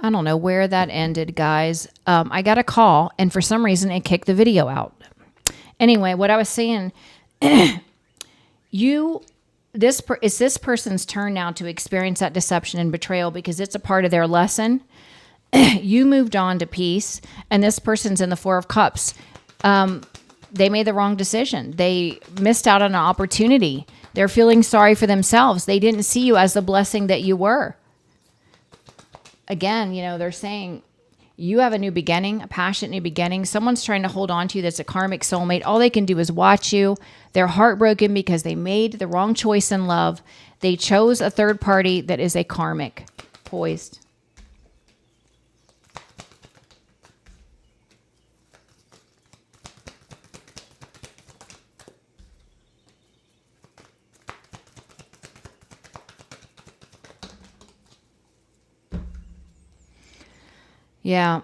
I don't know where that ended, guys. I got a call, and for some reason, it kicked the video out. Anyway, what I was saying, it's this person's turn now to experience that deception and betrayal because it's a part of their lesson. You moved on to peace, and this person's in the Four of Cups. They made the wrong decision. They missed out on an opportunity. They're feeling sorry for themselves. They didn't see you as the blessing that you were. Again, they're saying you have a new beginning, a passionate new beginning. Someone's trying to hold on to you that's a karmic soulmate. All they can do is watch you. They're heartbroken because they made the wrong choice in love. They chose a third party that is a karmic. Poised. Yeah.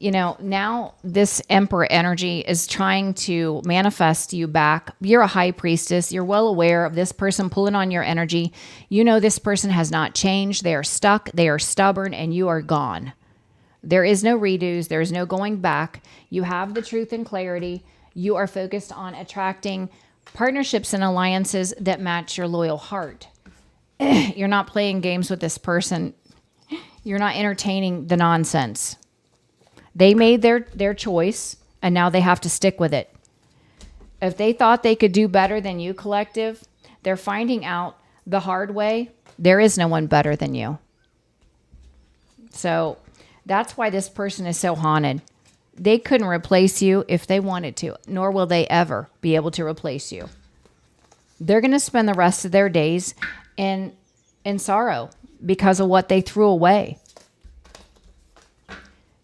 Now this Emperor energy is trying to manifest you back. You're a high priestess. You're well aware of this person pulling on your energy. This person has not changed. They are stuck. They are stubborn, and you are gone. There is no redos. There is no going back. You have the truth and clarity. You are focused on attracting partnerships and alliances that match your loyal heart. You're not playing games with this person. You're not entertaining the nonsense. They made their choice, and now they have to stick with it. If they thought they could do better than you, collective, they're finding out the hard way. There is no one better than you. So that's why this person is so haunted. They couldn't replace you if they wanted to, nor will they ever be able to replace you. They're going to spend the rest of their days in sorrow because of what they threw away.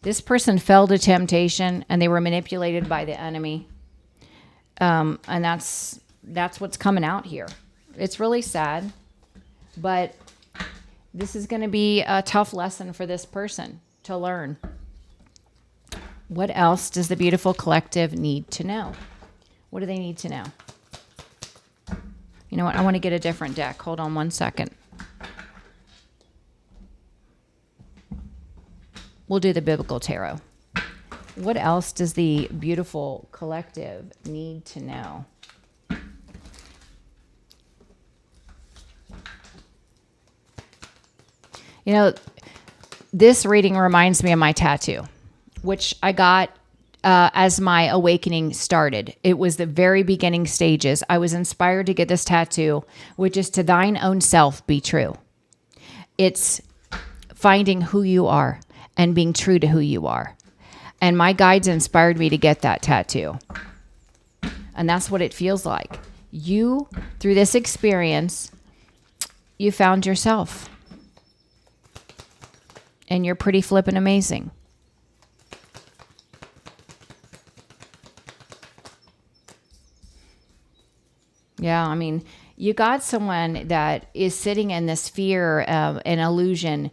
This person fell to temptation and they were manipulated by the enemy. And that's what's coming out here. It's really sad, but this is going to be a tough lesson for this person to learn. What else does the beautiful collective need to know? What do they need to know? You know what? I want to get a different deck. Hold on one second. We'll do the biblical tarot. What else does the beautiful collective need to know? This reading reminds me of my tattoo, which I got as my awakening started. It was the very beginning stages. I was inspired to get this tattoo, which is to thine own self be true. It's finding who you are and being true to who you are. And my guides inspired me to get that tattoo. And that's what it feels like. You, through this experience, you found yourself. And you're pretty flippin' amazing. Yeah, you got someone that is sitting in this fear and illusion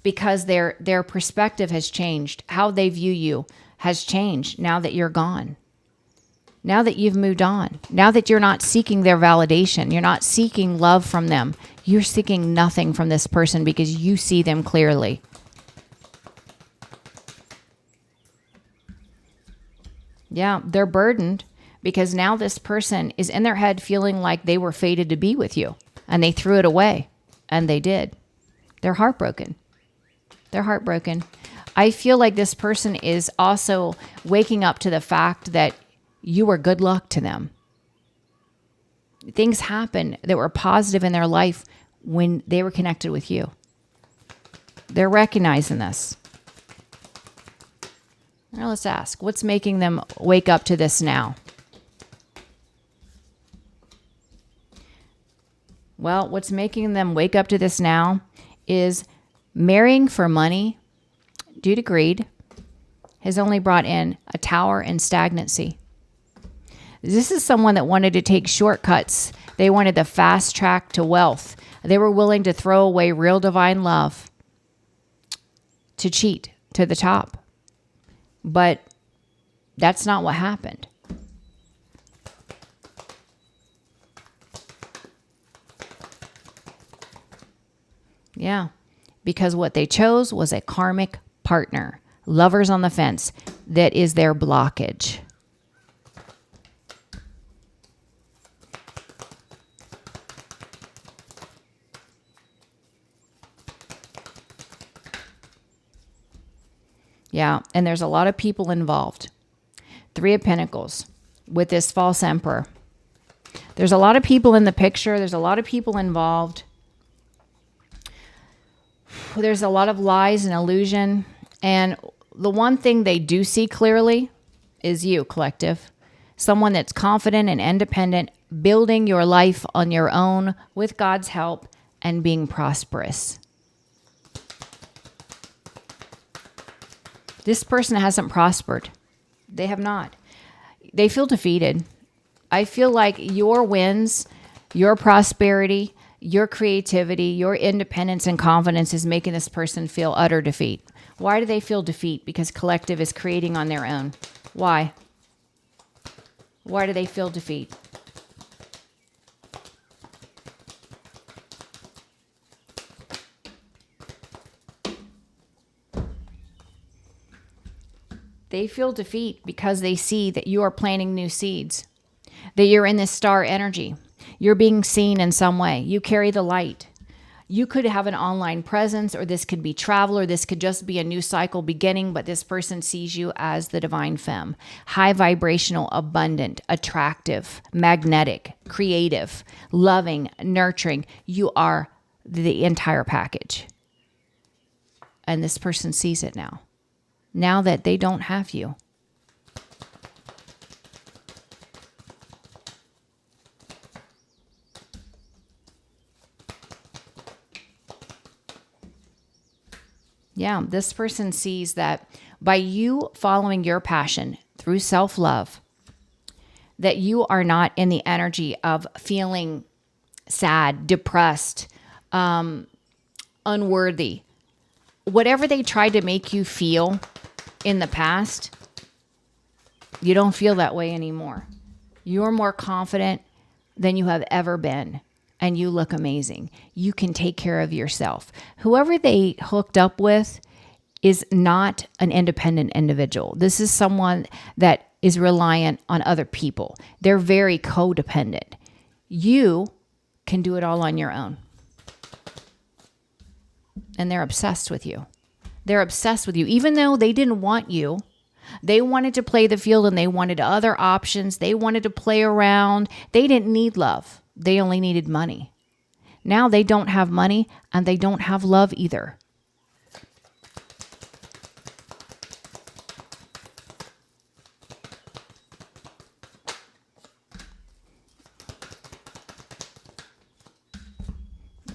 because their perspective has changed. How they view you has changed now that you're gone. Now that you've moved on. Now that you're not seeking their validation. You're not seeking love from them. You're seeking nothing from this person because you see them clearly. Yeah, they're burdened because now this person is in their head feeling like they were fated to be with you. And they threw it away. And they did. They're heartbroken. They're heartbroken. I feel like this person is also waking up to the fact that you were good luck to them. Things happened that were positive in their life when they were connected with you. They're recognizing this. Now let's ask, what's making them wake up to this now? Well, what's making them wake up to this now is marrying for money due to greed has only brought in a tower and stagnancy. This is someone that wanted to take shortcuts. They wanted the fast track to wealth. They were willing to throw away real divine love to cheat to the top. But that's not what happened. Yeah. because what they chose was a karmic partner. Lovers on the fence. That is their blockage. Yeah, and there's a lot of people involved. Three of Pentacles with this false emperor. There's a lot of people in the picture. There's a lot of people involved. There's a lot of lies and illusion. And the one thing they do see clearly is you, collective. Someone that's confident and independent, building your life on your own with God's help and being prosperous. This person hasn't prospered. They have not. They feel defeated. I feel like your wins, your prosperity, your creativity, your independence and confidence is making this person feel utter defeat. Why do they feel defeat? Because collective is creating on their own. Why? Why do they feel defeat? They feel defeat because they see that you are planting new seeds, that you're in this star energy. You're being seen in some way. You carry the light. You could have an online presence, or this could be travel, or this could just be a new cycle beginning, but this person sees you as the divine femme. High vibrational, abundant, attractive, magnetic, creative, loving, nurturing. You are the entire package. And this person sees it now. Now that they don't have you. Yeah, this person sees that by you following your passion through self-love, that you are not in the energy of feeling sad, depressed, unworthy. Whatever they tried to make you feel in the past, you don't feel that way anymore. You're more confident than you have ever been, and you look amazing. You can take care of yourself. Whoever they hooked up with is not an independent individual. This is someone that is reliant on other people. They're very codependent. You can do it all on your own. And they're obsessed with you. They're obsessed with you. Even though they didn't want you, they wanted to play the field and they wanted other options. They wanted to play around. They didn't need love. They only needed money. Now they don't have money and they don't have love either.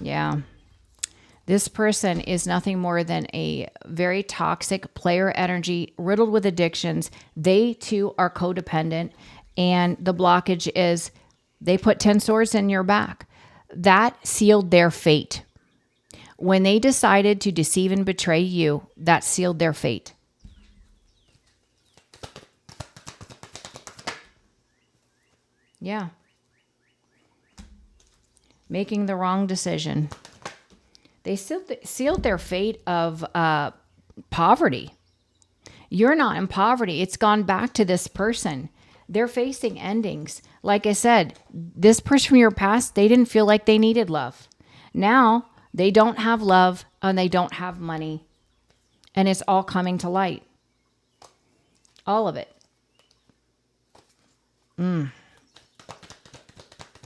Yeah. This person is nothing more than a very toxic player energy, riddled with addictions. They too are codependent. And the blockage is they put 10 swords in your back. That sealed their fate. When they decided to deceive and betray you, that sealed their fate. Yeah. Making the wrong decision. They sealed their fate of poverty. You're not in poverty. It's gone back to this person. They're facing endings. Like I said, this person from your past, they didn't feel like they needed love. Now, they don't have love and they don't have money. And it's all coming to light. All of it.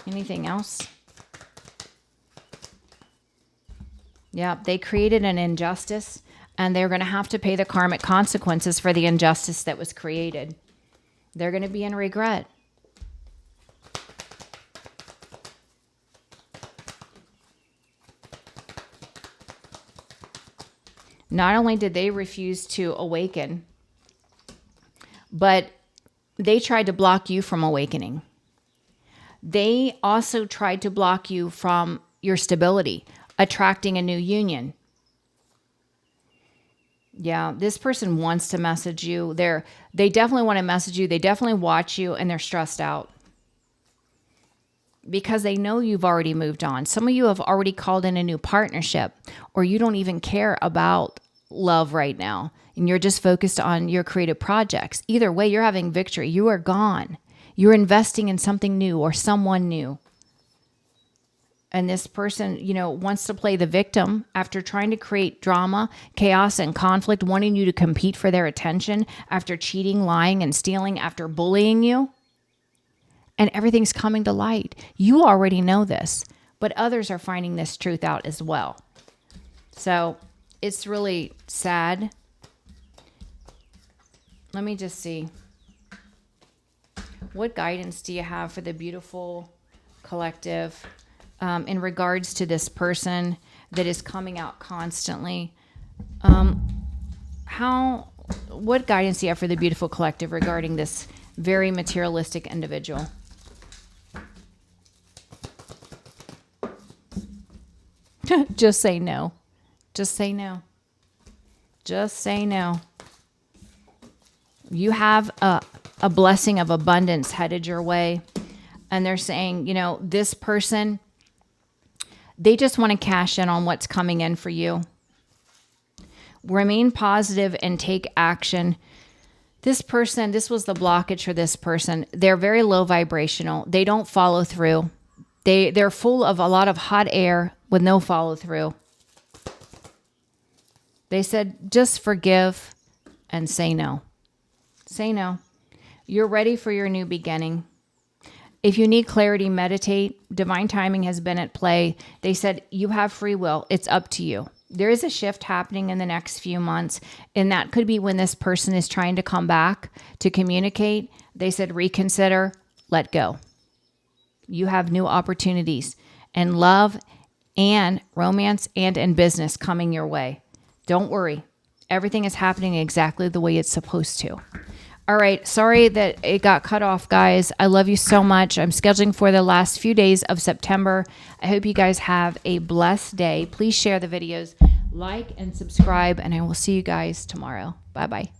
Anything else? Yeah, they created an injustice, and they're going to have to pay the karmic consequences for the injustice that was created. They're going to be in regret. Not only did they refuse to awaken, but they tried to block you from awakening. They also tried to block you from your stability, attracting a new union. Yeah, this person wants to message you. They definitely want to message you. They definitely watch you, and they're stressed out. because they know you've already moved on. Some of you have already called in a new partnership, or you don't even care about love right now, and you're just focused on your creative projects. Either way, you're having victory. You are gone. You're investing in something new or someone new. And this person, wants to play the victim after trying to create drama, chaos, and conflict, wanting you to compete for their attention after cheating, lying, and stealing, after bullying you. And everything's coming to light. You already know this, but others are finding this truth out as well. So it's really sad. Let me just see. What guidance do you have for the beautiful collective in regards to this person that is coming out constantly? What guidance do you have for the beautiful collective regarding this very materialistic individual? Just say no. Just say no. Just say no. You have a blessing of abundance headed your way. And they're saying, this person, they just want to cash in on what's coming in for you. Remain positive and take action. This person, this was the blockage for this person. They're very low vibrational. They don't follow through. They're full of a lot of hot air with no follow through. They said, just forgive and say no. Say no. You're ready for your new beginning. If you need clarity, meditate. Divine timing has been at play. They said, you have free will. It's up to you. There is a shift happening in the next few months, and that could be when this person is trying to come back to communicate. They said, reconsider, let go. You have new opportunities in love and romance and in business coming your way. Don't worry. Everything is happening exactly the way it's supposed to. All right. Sorry that it got cut off, guys. I love you so much. I'm scheduling for the last few days of September. I hope you guys have a blessed day. Please share the videos, like and subscribe, and I will see you guys tomorrow. Bye-bye.